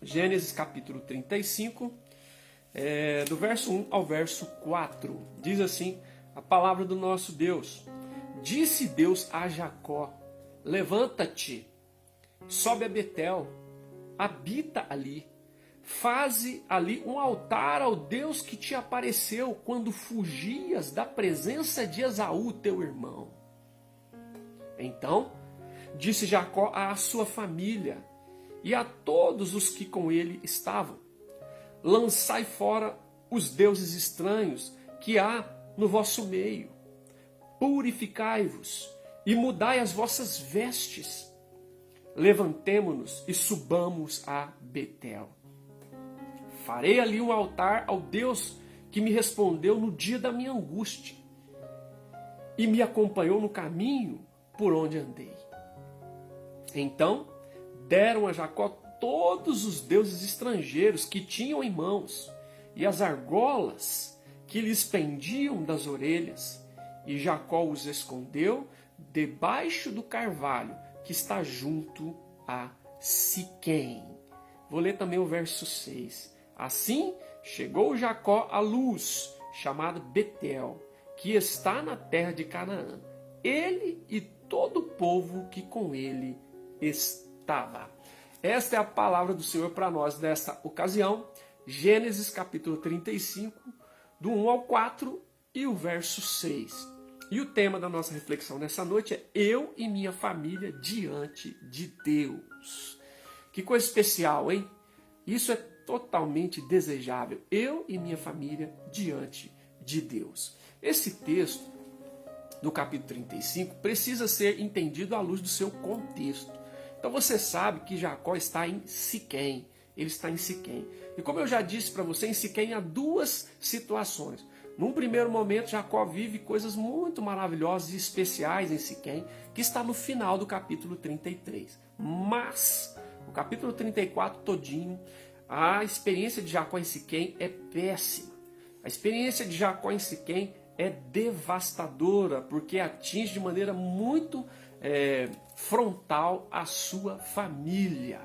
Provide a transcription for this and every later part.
Gênesis capítulo 35, do verso 1 ao verso 4. Diz assim a palavra do nosso Deus. Disse Deus a Jacó: levanta-te, sobe a Betel, habita ali, faze ali um altar ao Deus que te apareceu quando fugias da presença de Esaú, teu irmão. Então disse Jacó à sua família e a todos os que com ele estavam: lançai fora os deuses estranhos que há no vosso meio, purificai-vos e mudai as vossas vestes. Levantemo-nos e subamos a Betel. Farei ali um altar ao Deus que me respondeu no dia da minha angústia e me acompanhou no caminho por onde andei. Então deram a Jacó todos os deuses estrangeiros que tinham em mãos e as argolas que lhes pendiam das orelhas, e Jacó os escondeu debaixo do carvalho que está junto a Siquém. Vou ler também o verso 6. Assim chegou Jacó à luz, chamada Betel, que está na terra de Canaã, ele e todo o povo que com ele estava. Esta é a palavra do Senhor para nós nesta ocasião. Gênesis capítulo 35, do 1 ao 4 e o verso 6. E o tema da nossa reflexão nessa noite é eu e minha família diante de Deus. Que coisa especial, hein? Isso é totalmente desejável. Eu e minha família diante de Deus. Esse texto do capítulo 35 precisa ser entendido à luz do seu contexto. Então você sabe que Jacó está em Siquém. Ele está em Siquém. E como eu já disse para você, em Siquém há duas situações. Num primeiro momento, Jacó vive coisas muito maravilhosas e especiais em Siquém, que está no final do capítulo 33. Mas, o capítulo 34 todinho, a experiência de Jacó em Siquém é péssima. A experiência de Jacó em Siquém é devastadora, porque atinge de maneira muito frontal a sua família.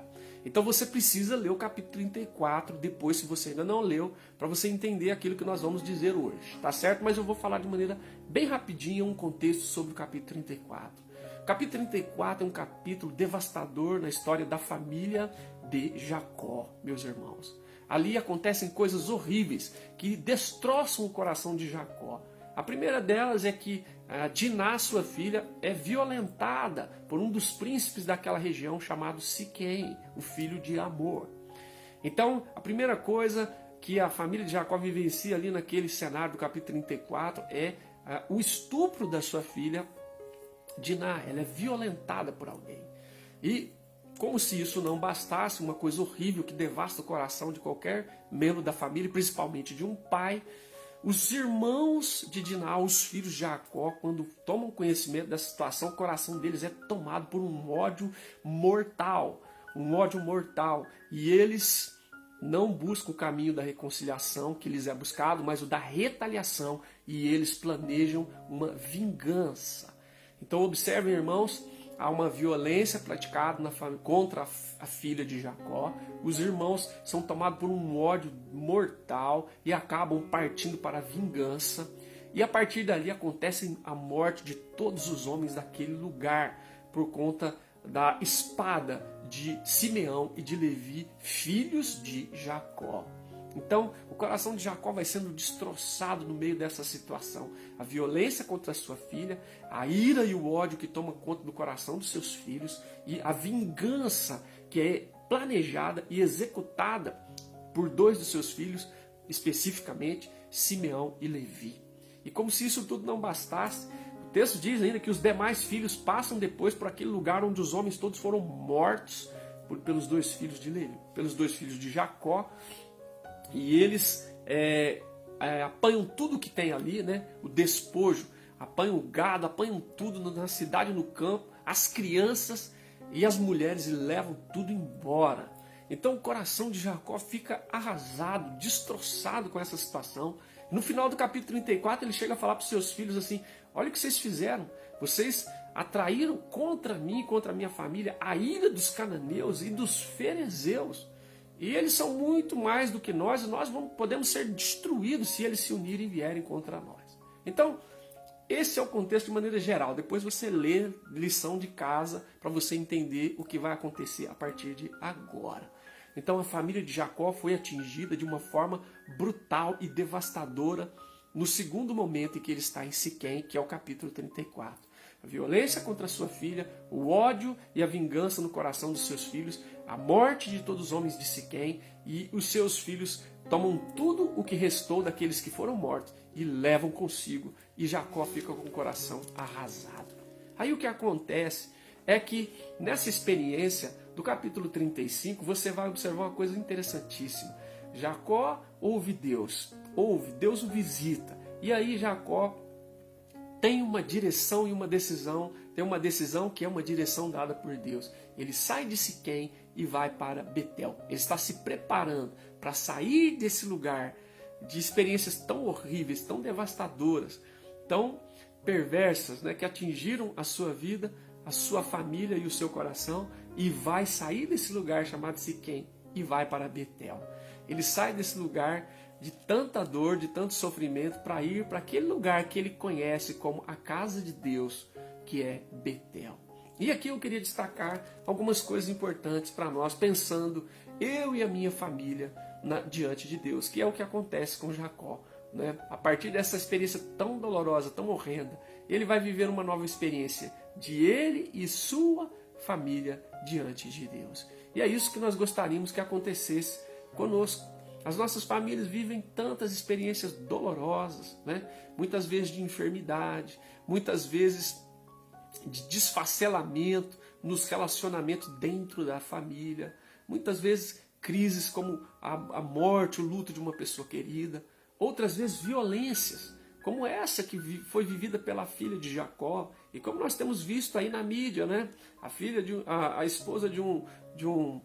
Então você precisa ler o capítulo 34, depois, se você ainda não leu, para você entender aquilo que nós vamos dizer hoje, tá certo? Mas eu vou falar de maneira bem rapidinha um contexto sobre o capítulo 34. O capítulo 34 é um capítulo devastador na história da família de Jacó, meus irmãos. Ali acontecem coisas horríveis que destroçam o coração de Jacó. A primeira delas é que Diná, sua filha, é violentada por um dos príncipes daquela região chamado Siquém, o filho de Amor. Então, a primeira coisa que a família de Jacó vivencia ali naquele cenário do capítulo 34 é o estupro da sua filha Diná. Ela é violentada por alguém. E como se isso não bastasse, uma coisa horrível que devasta o coração de qualquer membro da família, principalmente de um pai. Os irmãos de Diná, os filhos de Jacó, quando tomam conhecimento dessa situação, o coração deles é tomado por um ódio mortal. Um ódio mortal. E eles não buscam o caminho da reconciliação que lhes é buscado, mas o da retaliação. E eles planejam uma vingança. Então observem, irmãos, há uma violência praticada contra a filha de Jacó. Os irmãos são tomados por um ódio mortal e acabam partindo para a vingança. E a partir dali acontece a morte de todos os homens daquele lugar por conta da espada de Simeão e de Levi, filhos de Jacó. Então, o coração de Jacó vai sendo destroçado no meio dessa situação. A violência contra a sua filha, a ira e o ódio que toma conta do coração dos seus filhos e a vingança que é planejada e executada por dois dos seus filhos, especificamente Simeão e Levi. E como se isso tudo não bastasse, o texto diz ainda que os demais filhos passam depois por aquele lugar onde os homens todos foram mortos pelos dois filhos de Levi, pelos dois filhos de Jacó. E eles apanham tudo que tem ali, né? O despojo, apanham o gado, apanham tudo na cidade, no campo, as crianças e as mulheres, e levam tudo embora. Então o coração de Jacó fica arrasado, destroçado com essa situação. No final do capítulo 34 ele chega a falar para os seus filhos assim: olha o que vocês fizeram, vocês atraíram contra mim, contra a minha família, a ira dos cananeus e dos ferezeus. E eles são muito mais do que nós, e nós podemos ser destruídos se eles se unirem e vierem contra nós. Então, esse é o contexto de maneira geral. Depois você lê lição de casa para você entender o que vai acontecer a partir de agora. Então a família de Jacó foi atingida de uma forma brutal e devastadora no segundo momento em que ele está em Siquém, que é o capítulo 34. A violência contra sua filha, o ódio e a vingança no coração dos seus filhos, a morte de todos os homens de Siquém, e os seus filhos tomam tudo o que restou daqueles que foram mortos e levam consigo, e Jacó fica com o coração arrasado. Aí o que acontece é que nessa experiência do capítulo 35 você vai observar uma coisa interessantíssima. Jacó ouve Deus o visita, e aí Jacó tem uma direção e uma decisão, tem uma decisão que é uma direção dada por Deus. Ele sai de Siquém e vai para Betel. Ele está se preparando para sair desse lugar de experiências tão horríveis, tão devastadoras, tão perversas, né, que atingiram a sua vida, a sua família e o seu coração, e vai sair desse lugar chamado Siquém e vai para Betel. Ele sai desse lugar de tanta dor, de tanto sofrimento, para ir para aquele lugar que ele conhece como a casa de Deus, que é Betel. E aqui eu queria destacar algumas coisas importantes para nós, pensando eu e a minha família diante de Deus, que é o que acontece com Jacó. Né? A partir dessa experiência tão dolorosa, tão horrenda, ele vai viver uma nova experiência de ele e sua família diante de Deus. E é isso que nós gostaríamos que acontecesse conosco. As nossas famílias vivem tantas experiências dolorosas, né? Muitas vezes de enfermidade, muitas vezes de desfacelamento nos relacionamentos dentro da família, muitas vezes crises como a morte, o luto de uma pessoa querida, outras vezes violências, como essa que foi vivida pela filha de Jacó, e como nós temos visto aí na mídia, né? A esposa de um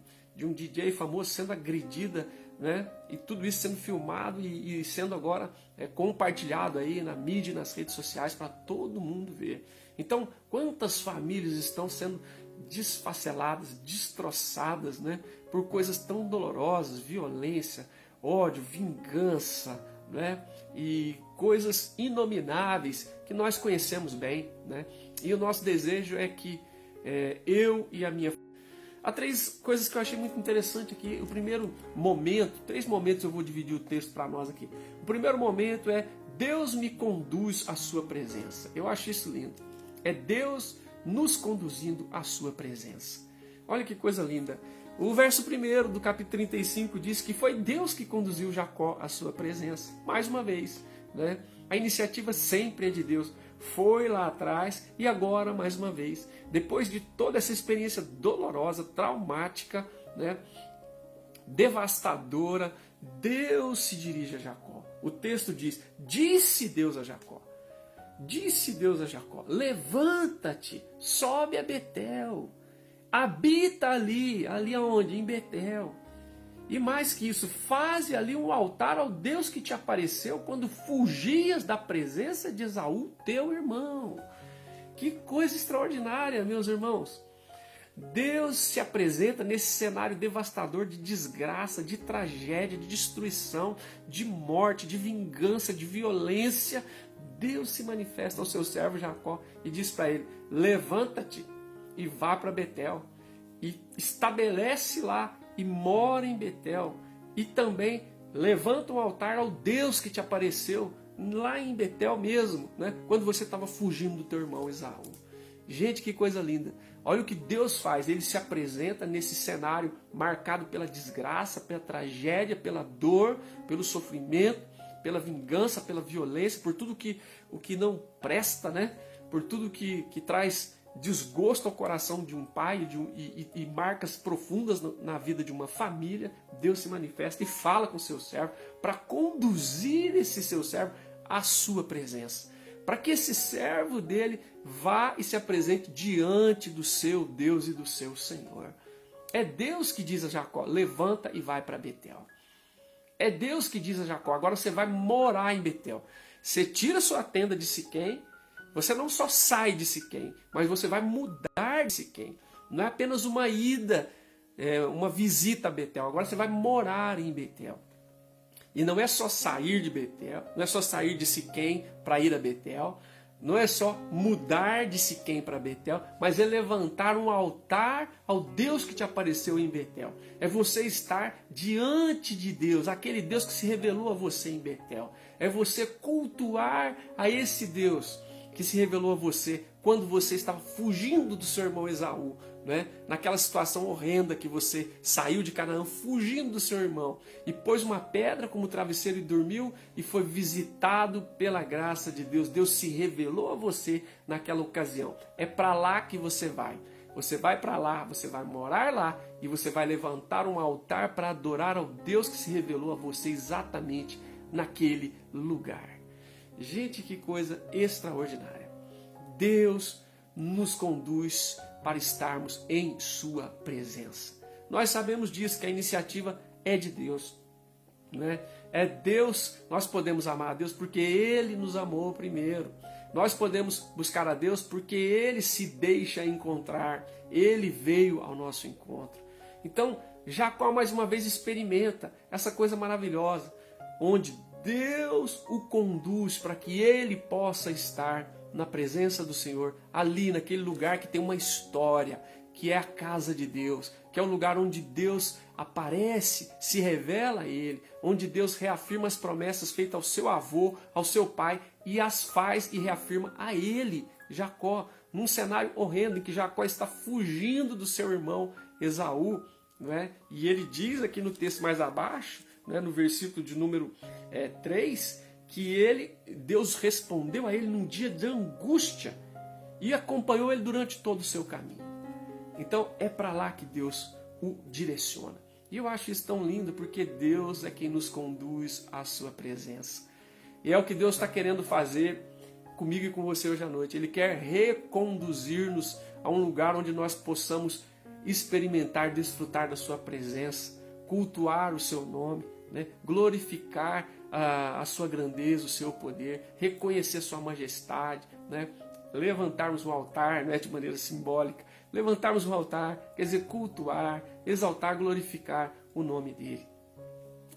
DJ famoso sendo agredida, né? E tudo isso sendo filmado e sendo agora compartilhado aí na mídia e nas redes sociais para todo mundo ver. Então, quantas famílias estão sendo desfaceladas, destroçadas, né? Por coisas tão dolorosas, violência, ódio, vingança, né? E coisas inomináveis que nós conhecemos bem, né? E o nosso desejo é que eu e a minha... Há três coisas que eu achei muito interessante aqui. O primeiro momento, 3 momentos eu vou dividir o texto para nós aqui. O primeiro momento é Deus me conduz à sua presença. Eu acho isso lindo. É Deus nos conduzindo à sua presença. Olha que coisa linda. O verso 1 do capítulo 35 diz que foi Deus que conduziu Jacó à sua presença. Mais uma vez, né? A iniciativa sempre é de Deus. Foi lá atrás e agora mais uma vez. Depois de toda essa experiência dolorosa, traumática, né? Devastadora, Deus se dirige a Jacó. O texto diz, disse Deus a Jacó. Disse Deus a Jacó, levanta-te, sobe a Betel. Habita ali aonde? Em Betel. E mais que isso, faze ali um altar ao Deus que te apareceu quando fugias da presença de Esaú, teu irmão. Que coisa extraordinária, meus irmãos. Deus se apresenta nesse cenário devastador de desgraça, de tragédia, de destruição, de morte, de vingança, de violência. Deus se manifesta ao seu servo Jacó e diz para ele, levanta-te e vá para Betel, e estabelece lá, e mora em Betel, e também levanta um altar ao Deus que te apareceu, lá em Betel mesmo, né? Quando você estava fugindo do teu irmão Esaú. Gente, que coisa linda. Olha o que Deus faz, Ele se apresenta nesse cenário marcado pela desgraça, pela tragédia, pela dor, pelo sofrimento, pela vingança, pela violência, por tudo o que não presta, né? Por tudo que traz desgosto ao coração de um pai e marcas profundas na vida de uma família. Deus se manifesta e fala com o seu servo para conduzir esse seu servo à sua presença, para que esse servo dele vá e se apresente diante do seu Deus e do seu Senhor. É Deus que diz a Jacó, levanta e vai para Betel. É Deus que diz a Jacó, agora você vai morar em Betel. Você tira sua tenda de Siquém. Você não só sai de Siquém, mas você vai mudar de Siquém. Não é apenas uma ida uma visita a Betel. Agora você vai morar em Betel. E não é só sair de Betel, não é só sair de Siquém para ir a Betel, não é só mudar de Siquém para Betel, mas é levantar um altar ao Deus que te apareceu em Betel. É você estar diante de Deus, aquele Deus que se revelou a você em Betel. É você cultuar a esse Deus que se revelou a você quando você estava fugindo do seu irmão Esaú, né? Naquela situação horrenda que você saiu de Canaã fugindo do seu irmão e pôs uma pedra como travesseiro e dormiu e foi visitado pela graça de Deus. Deus se revelou a você naquela ocasião. É para lá que você vai. Você vai para lá, você vai morar lá e você vai levantar um altar para adorar ao Deus que se revelou a você exatamente naquele lugar. Gente, que coisa extraordinária. Deus nos conduz para estarmos em sua presença. Nós sabemos disso, que a iniciativa é de Deus, né? É Deus, nós podemos amar a Deus porque Ele nos amou primeiro. Nós podemos buscar a Deus porque Ele se deixa encontrar. Ele veio ao nosso encontro. Então, Jacó mais uma vez experimenta essa coisa maravilhosa, onde Deus o conduz para que ele possa estar na presença do Senhor, ali naquele lugar que tem uma história, que é a casa de Deus, que é o lugar onde Deus aparece, se revela a ele, onde Deus reafirma as promessas feitas ao seu avô, ao seu pai, e as faz e reafirma a ele, Jacó, num cenário horrendo em que Jacó está fugindo do seu irmão Esaú, né? E ele diz aqui no texto mais abaixo, né, no versículo de número 3, que Deus respondeu a ele num dia de angústia e acompanhou ele durante todo o seu caminho. Então é para lá que Deus o direciona. E eu acho isso tão lindo porque Deus é quem nos conduz à sua presença. E é o que Deus está querendo fazer comigo e com você hoje à noite. Ele quer reconduzir-nos a um lugar onde nós possamos experimentar, desfrutar da sua presença, cultuar o seu nome, né? Glorificar a sua grandeza, o seu poder, reconhecer sua majestade, né? Levantarmos um altar, né? De maneira simbólica, levantarmos um altar, quer dizer, cultuar, exaltar, glorificar o nome dele.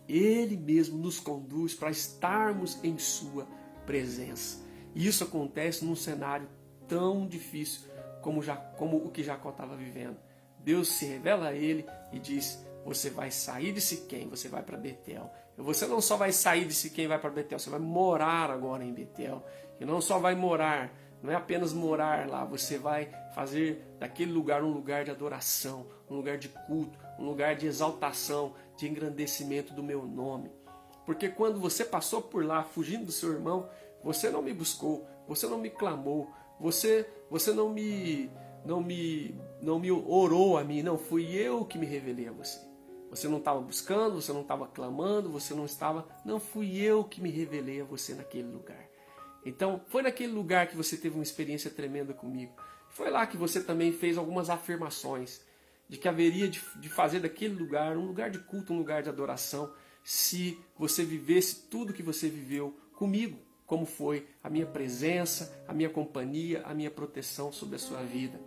Ele mesmo nos conduz para estarmos em sua presença. E isso acontece num cenário tão difícil como o que Jacó estava vivendo. Deus se revela a ele e diz: você vai sair de Siquém, você vai para Betel. E você não só vai sair de Siquém e vai para Betel, você vai morar agora em Betel. E não só vai morar, não é apenas morar lá, você vai fazer daquele lugar um lugar de adoração, um lugar de culto, um lugar de exaltação, de engrandecimento do meu nome. Porque quando você passou por lá fugindo do seu irmão, você não me buscou, você não me clamou, você não me orou a mim, não, fui eu que me revelei a você. Você não estava buscando, você não estava clamando, não fui eu que me revelei a você naquele lugar. Então, foi naquele lugar que você teve uma experiência tremenda comigo. Foi lá que você também fez algumas afirmações de que haveria de fazer daquele lugar um lugar de culto, um lugar de adoração, se você vivesse tudo que você viveu comigo, como foi a minha presença, a minha companhia, a minha proteção sobre a sua vida.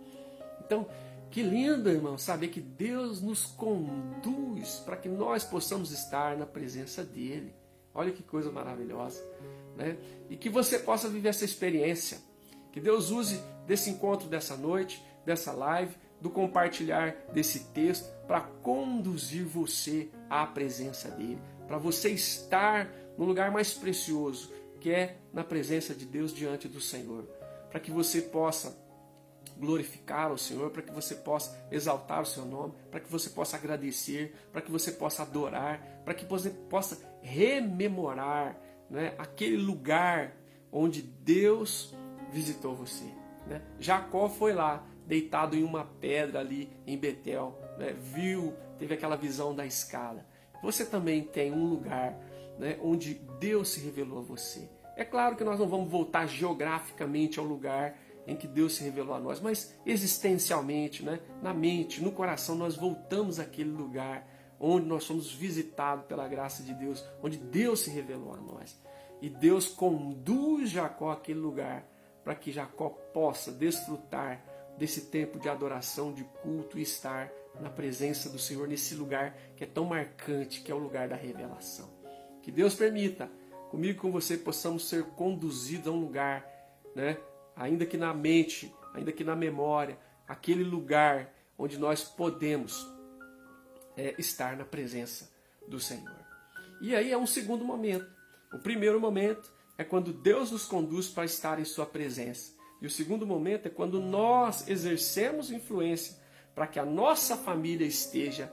Então, que lindo, irmão, saber que Deus nos conduz para que nós possamos estar na presença dEle. Olha que coisa maravilhosa, né? E que você possa viver essa experiência. Que Deus use desse encontro dessa noite, dessa live, do compartilhar desse texto para conduzir você à presença dEle. Para você estar no lugar mais precioso, que é na presença de Deus diante do Senhor. Para que você possa glorificar o Senhor, para que você possa exaltar o seu nome, para que você possa agradecer, para que você possa adorar, para que você possa rememorar, né, aquele lugar onde Deus visitou você, né? Jacó foi lá, deitado em uma pedra ali em Betel, né? Teve aquela visão da escada. Você também tem um lugar, né, onde Deus se revelou a você. É claro que nós não vamos voltar geograficamente ao lugar em que Deus se revelou a nós, mas existencialmente, né, na mente, no coração, nós voltamos àquele lugar onde nós somos visitados pela graça de Deus, onde Deus se revelou a nós. E Deus conduz Jacó àquele lugar para que Jacó possa desfrutar desse tempo de adoração, de culto e estar na presença do Senhor, nesse lugar que é tão marcante, que é o lugar da revelação. Que Deus permita, comigo e com você, possamos ser conduzidos a um lugar, né? Ainda que na mente, ainda que na memória, aquele lugar onde nós podemos estar na presença do Senhor. E aí é um segundo momento. O primeiro momento é quando Deus nos conduz para estar em sua presença. E o segundo momento é quando nós exercemos influência para que a nossa família esteja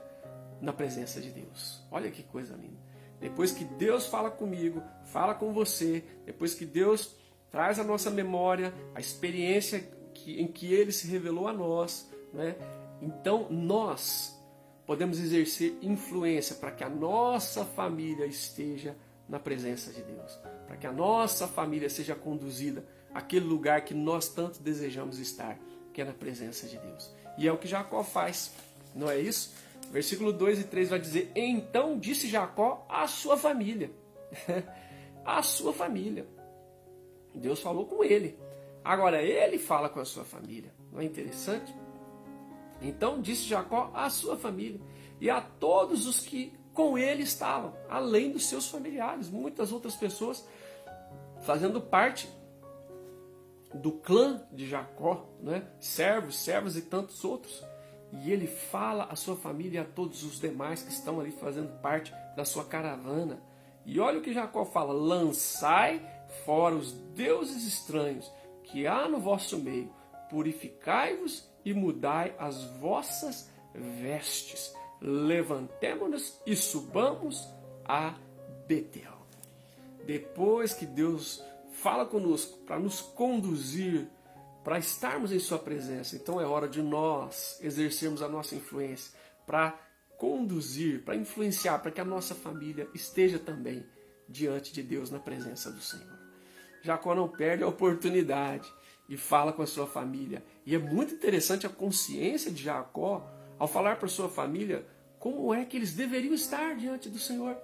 na presença de Deus. Olha que coisa linda. Depois que Deus fala comigo, fala com você, depois que Deus traz à nossa memória a experiência em que Ele se revelou a nós, né? Então nós podemos exercer influência para que a nossa família esteja na presença de Deus, para que a nossa família seja conduzida àquele lugar que nós tanto desejamos estar, que é na presença de Deus. E é o que Jacó faz, não é isso? Versículo 2 e 3 vai dizer: então disse Jacó à sua família. A sua família. Deus falou com ele. Agora ele fala com a sua família. Não é interessante? Então disse Jacó à sua família e a todos os que com ele estavam, além dos seus familiares, muitas outras pessoas fazendo parte do clã de Jacó, né? Servos e tantos outros. E ele fala à sua família e a todos os demais que estão ali fazendo parte da sua caravana. E olha o que Jacó fala: lançai fora os deuses estranhos que há no vosso meio, purificai-vos e mudai as vossas vestes. Levantemo-nos e subamos a Betel. Depois que Deus fala conosco para nos conduzir, para estarmos em sua presença, então é hora de nós exercermos a nossa influência para conduzir, para influenciar, para que a nossa família esteja também diante de Deus na presença do Senhor. Jacó não perde a oportunidade e fala com a sua família. E é muito interessante a consciência de Jacó ao falar para a sua família como é que eles deveriam estar diante do Senhor.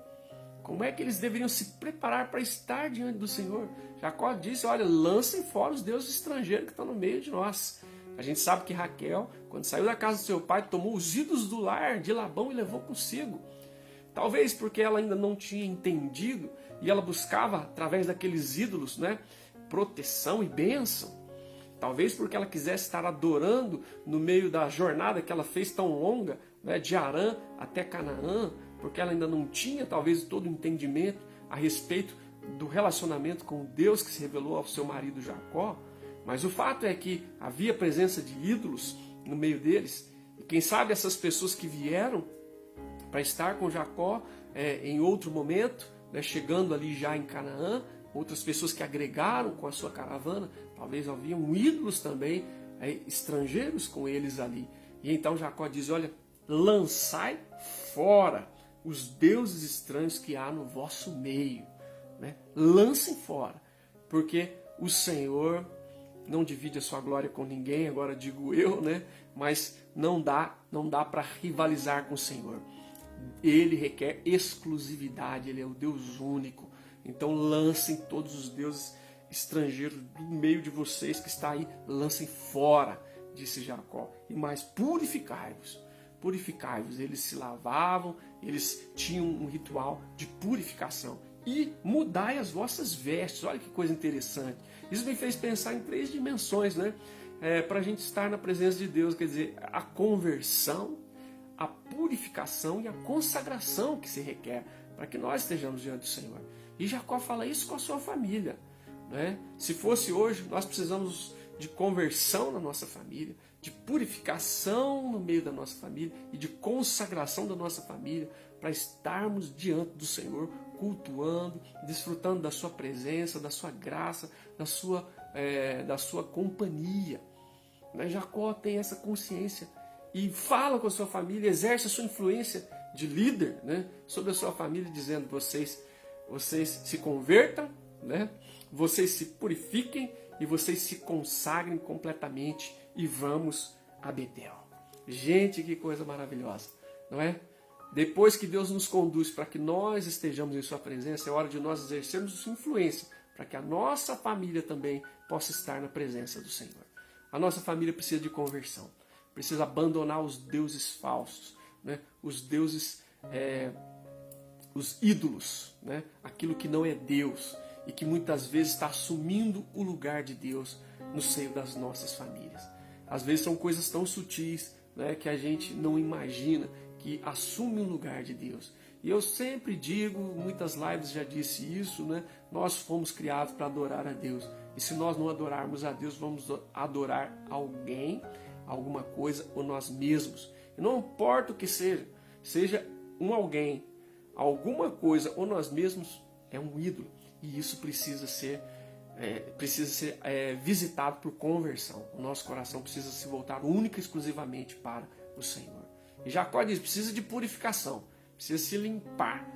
Como é que eles deveriam se preparar para estar diante do Senhor. Jacó disse: olha, lancem fora os deuses estrangeiros que estão no meio de nós. A gente sabe que Raquel, quando saiu da casa do seu pai, tomou os ídolos do lar de Labão e levou consigo. Talvez porque ela ainda não tinha entendido e ela buscava, através daqueles ídolos, né, proteção e bênção. Talvez porque ela quisesse estar adorando no meio da jornada que ela fez tão longa, né, de Harã até Canaã, porque ela ainda não tinha talvez todo o entendimento a respeito do relacionamento com Deus que se revelou ao seu marido Jacó. Mas o fato é que havia presença de ídolos no meio deles. E quem sabe essas pessoas que vieram para estar com Jacó em outro momento, né, chegando ali já em Canaã, outras pessoas que agregaram com a sua caravana, talvez haviam ídolos também, estrangeiros com eles ali. E então Jacó diz: olha, lançai fora os deuses estranhos que há no vosso meio. Né? Lancem fora, porque o Senhor não divide a sua glória com ninguém, agora digo eu, né? Mas não dá para rivalizar com o Senhor. Ele requer exclusividade, ele é o Deus único. Então lancem todos os deuses estrangeiros do meio de vocês que está aí, lancem fora, disse Jacó. E mais, purificai-vos. Purificai-vos. Eles se lavavam, eles tinham um ritual de purificação. E mudai as vossas vestes. Olha que coisa interessante. Isso me fez pensar em 3 dimensões, né? Para a gente estar na presença de Deus, quer dizer, a conversão, a purificação e a consagração que se requer para que nós estejamos diante do Senhor. E Jacó fala isso com a sua família. Né? Se fosse hoje, nós precisamos de conversão na nossa família, de purificação no meio da nossa família e de consagração da nossa família para estarmos diante do Senhor, cultuando, desfrutando da sua presença, da sua graça, da sua companhia. Né? Jacó tem essa consciência e fala com a sua família, exerce a sua influência de líder, né, sobre a sua família, dizendo: vocês se convertam, né, vocês se purifiquem e vocês se consagrem completamente e vamos a Betel. Gente, que coisa maravilhosa, não é? Depois que Deus nos conduz para que nós estejamos em sua presença, é hora de nós exercermos sua influência para que a nossa família também possa estar na presença do Senhor. A nossa família precisa de conversão. precisa abandonar os deuses falsos, né? Os deuses, os ídolos, né? Aquilo que não é Deus e que muitas vezes está assumindo o lugar de Deus no seio das nossas famílias. Às vezes são coisas tão sutis, né, que a gente não imagina, que assume o lugar de Deus. E eu sempre digo, muitas lives já disse isso, né? Nós fomos criados para adorar a Deus. E se nós não adorarmos a Deus, vamos adorar alguém, alguma coisa ou nós mesmos. E não importa o que seja um alguém, alguma coisa ou nós mesmos, é um ídolo. E isso precisa ser visitado por conversão. O nosso coração precisa se voltar única e exclusivamente para o Senhor. E Jacó diz, precisa de purificação, precisa se limpar.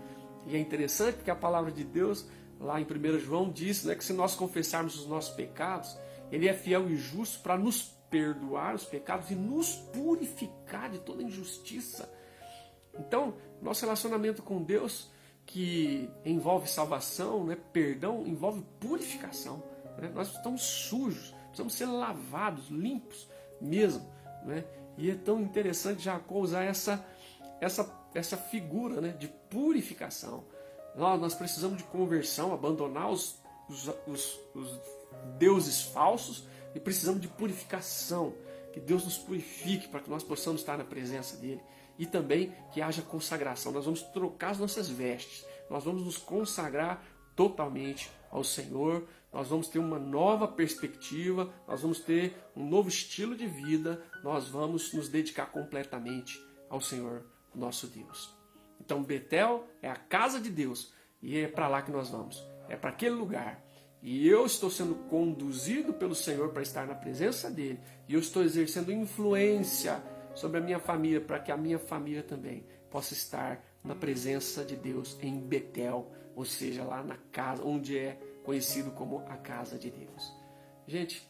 E é interessante porque a palavra de Deus, lá em 1 João, diz, né, que se nós confessarmos os nossos pecados, Ele é fiel e justo para nos perdoar os pecados e nos purificar de toda injustiça. Então, nosso relacionamento com Deus, que envolve salvação, né, perdão, envolve purificação. Né? Nós estamos sujos, precisamos ser lavados, limpos mesmo. Né? E é tão interessante Jacó usar essa figura, né, de purificação. Nós precisamos de conversão, abandonar os deuses falsos e precisamos de purificação. Que Deus nos purifique para que nós possamos estar na presença dEle. E também que haja consagração. Nós vamos trocar as nossas vestes. Nós vamos nos consagrar totalmente ao Senhor. Nós vamos ter uma nova perspectiva. Nós vamos ter um novo estilo de vida. Nós vamos nos dedicar completamente ao Senhor, nosso Deus. Então Betel é a casa de Deus. E é para lá que nós vamos. É para aquele lugar. E eu estou sendo conduzido pelo Senhor para estar na presença dEle. E eu estou exercendo influência sobre a minha família, para que a minha família também possa estar na presença de Deus em Betel, ou seja, lá na casa, onde é conhecido como a casa de Deus. Gente,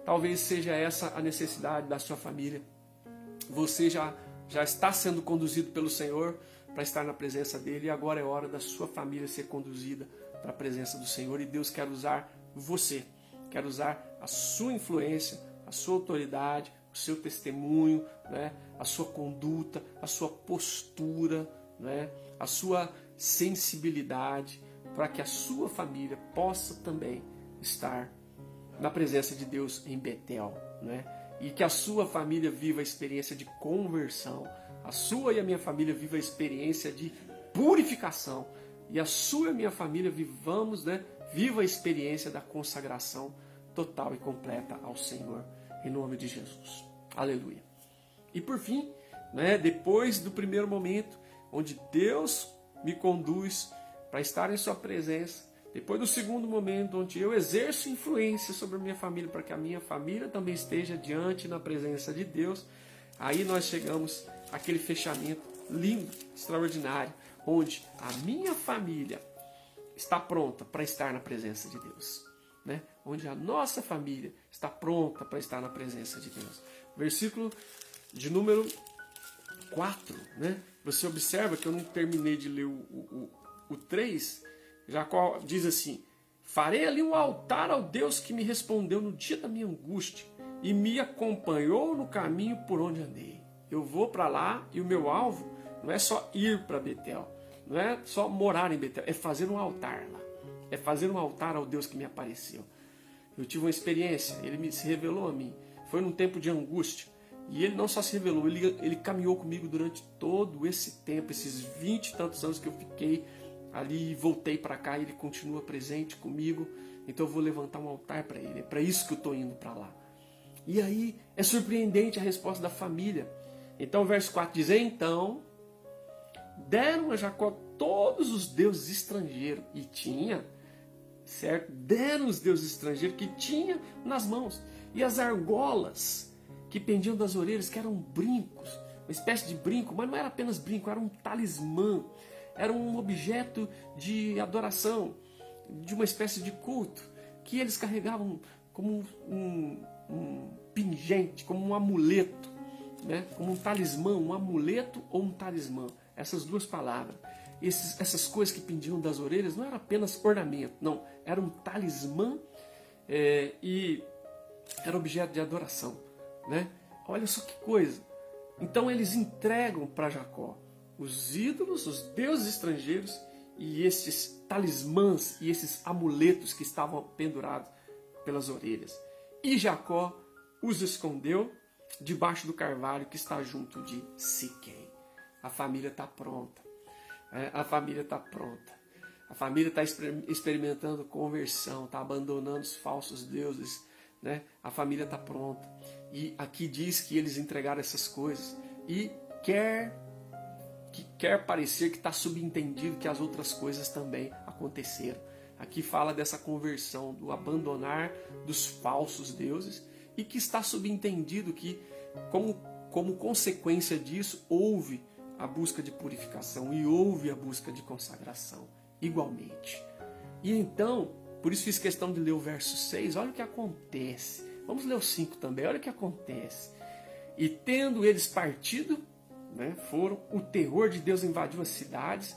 talvez seja essa a necessidade da sua família. Você já está sendo conduzido pelo Senhor para estar na presença dEle, e agora é hora da sua família ser conduzida para a presença do Senhor, e Deus quer usar você, quer usar a sua influência, a sua autoridade, o seu testemunho, né? A sua conduta, a sua postura, né? A sua sensibilidade, para que a sua família possa também estar na presença de Deus em Betel, né? E que a sua família viva a experiência de conversão, a sua e a minha família viva a experiência de purificação, e a sua e a minha família vivamos, né? Viva a experiência da consagração total e completa ao Senhor, em nome de Jesus. Aleluia. E por fim, né, depois do primeiro momento, onde Deus me conduz para estar em sua presença, depois do segundo momento, onde eu exerço influência sobre a minha família, para que a minha família também esteja diante na presença de Deus, aí nós chegamos àquele fechamento lindo, extraordinário, onde a minha família está pronta para estar na presença de Deus. Né? Onde a nossa família está pronta para estar na presença de Deus. Versículo de número 4, né? Você observa que eu não terminei de ler o 3. Jacó diz assim: farei ali um altar ao Deus que me respondeu no dia da minha angústia e me acompanhou no caminho por onde andei. Eu vou para lá e o meu alvo não é só ir para Betel, não é só morar em Betel, é fazer um altar lá. É fazer um altar ao Deus que me apareceu. Eu tive uma experiência, Ele se revelou a mim. Foi num tempo de angústia. E Ele não só se revelou, Ele caminhou comigo durante todo esse tempo, esses 20 e tantos anos que eu fiquei ali e voltei para cá. Ele continua presente comigo. Então eu vou levantar um altar para Ele. É para isso que eu estou indo para lá. E aí é surpreendente a resposta da família. Então o verso 4 diz: então deram a Jacó todos os deuses estrangeiros. E tinha... certo? Deram os deuses estrangeiros que tinha nas mãos. E as argolas que pendiam das orelhas, que eram brincos, uma espécie de brinco, mas não era apenas brinco, era um talismã, era um objeto de adoração, de uma espécie de culto, que eles carregavam como um pingente, como um amuleto, né? Como um talismã, um amuleto ou um talismã. Essas duas palavras. Essas coisas que pendiam das orelhas não era apenas ornamento, não, era um talismã e era objeto de adoração, né? Olha só que coisa. Então eles entregam para Jacó os ídolos, os deuses estrangeiros e esses talismãs e esses amuletos que estavam pendurados pelas orelhas. E Jacó os escondeu debaixo do carvalho que está junto de Siquém. A família está pronta. A família está pronta. A família está experimentando conversão, está abandonando os falsos deuses. Né? A família está pronta. E aqui diz que eles entregaram essas coisas. E quer parecer que está subentendido que as outras coisas também aconteceram. Aqui fala dessa conversão, do abandonar dos falsos deuses, e que está subentendido que, como consequência disso, houve a busca de purificação e houve a busca de consagração, igualmente. E então, por isso fiz questão de ler o verso 6, olha o que acontece. Vamos ler o 5 também, olha o que acontece. E tendo eles partido, né, o terror de Deus invadiu as cidades,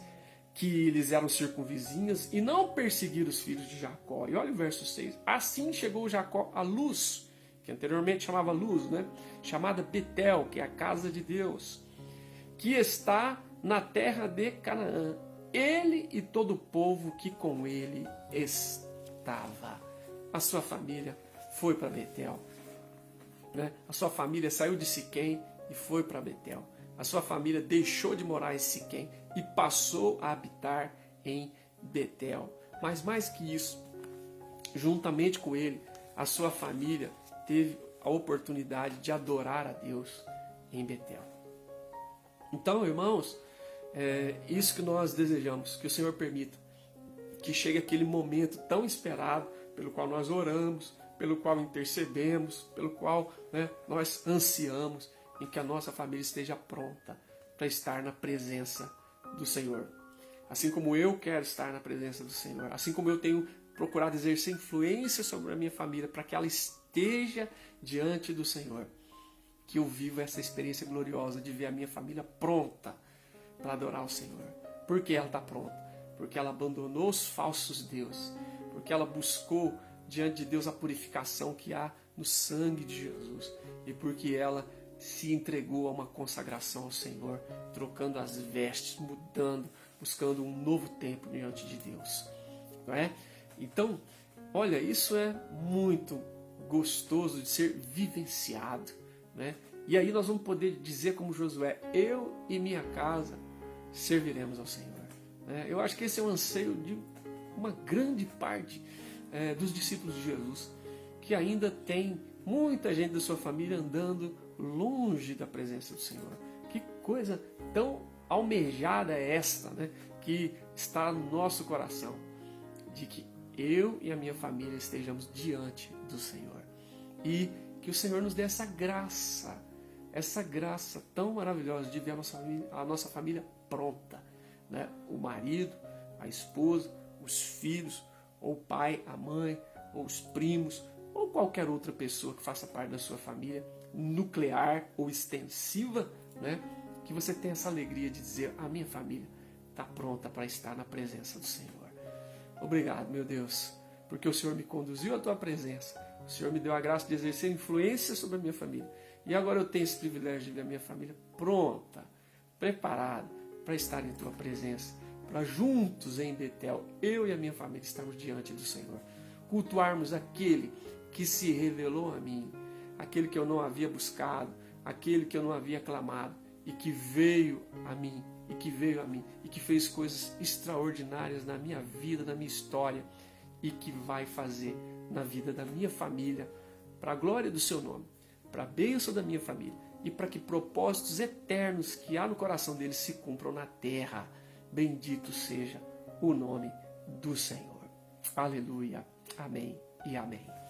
que lhes eram circunvizinhas, e não perseguiram os filhos de Jacó. E olha o verso 6. Assim chegou Jacó à Luz, que anteriormente chamava Luz, né, chamada Betel, que é a casa de Deus, que está na terra de Canaã, ele e todo o povo que com ele estava. A sua família foi para Betel. Né? A sua família saiu de Siquém e foi para Betel. A sua família deixou de morar em Siquém e passou a habitar em Betel. Mas mais que isso, juntamente com ele, a sua família teve a oportunidade de adorar a Deus em Betel. Então, irmãos, é isso que nós desejamos, que o Senhor permita que chegue aquele momento tão esperado, pelo qual nós oramos, pelo qual intercedemos, pelo qual, né, nós ansiamos, em que a nossa família esteja pronta para estar na presença do Senhor. Assim como eu quero estar na presença do Senhor, assim como eu tenho procurado exercer influência sobre a minha família para que ela esteja diante do Senhor, que eu viva essa experiência gloriosa de ver a minha família pronta para adorar o Senhor. Por que ela está pronta? Porque ela abandonou os falsos deuses, porque ela buscou diante de Deus a purificação que há no sangue de Jesus, e porque ela se entregou a uma consagração ao Senhor, trocando as vestes, mudando, buscando um novo tempo diante de Deus. Não é? Então, olha, isso é muito gostoso de ser vivenciado. Né? E aí nós vamos poder dizer como Josué: eu e minha casa serviremos ao Senhor. Né? Eu acho que esse é o anseio de uma grande parte dos discípulos de Jesus, que ainda tem muita gente da sua família andando longe da presença do Senhor. Que coisa tão almejada é esta, né? Que está no nosso coração, de que eu e a minha família estejamos diante do Senhor. E que o Senhor nos dê essa graça tão maravilhosa de ver a nossa família pronta. Né? O marido, a esposa, os filhos, ou o pai, a mãe, ou os primos, ou qualquer outra pessoa que faça parte da sua família, nuclear ou extensiva, né? Que você tenha essa alegria de dizer: a minha família está pronta para estar na presença do Senhor. Obrigado, meu Deus, porque o Senhor me conduziu à tua presença, o Senhor me deu a graça de exercer influência sobre a minha família, e agora eu tenho esse privilégio de ver a minha família pronta, preparada para estar em tua presença, para juntos em Betel, eu e a minha família estarmos diante do Senhor, cultuarmos aquele que se revelou a mim, aquele que eu não havia buscado, aquele que eu não havia clamado, e que veio a mim, e que fez coisas extraordinárias na minha vida, na minha história, e que vai fazer na vida da minha família, para a glória do seu nome, para a bênção da minha família, e para que propósitos eternos que há no coração deles se cumpram na terra. Bendito seja o nome do Senhor. Aleluia. Amém e amém.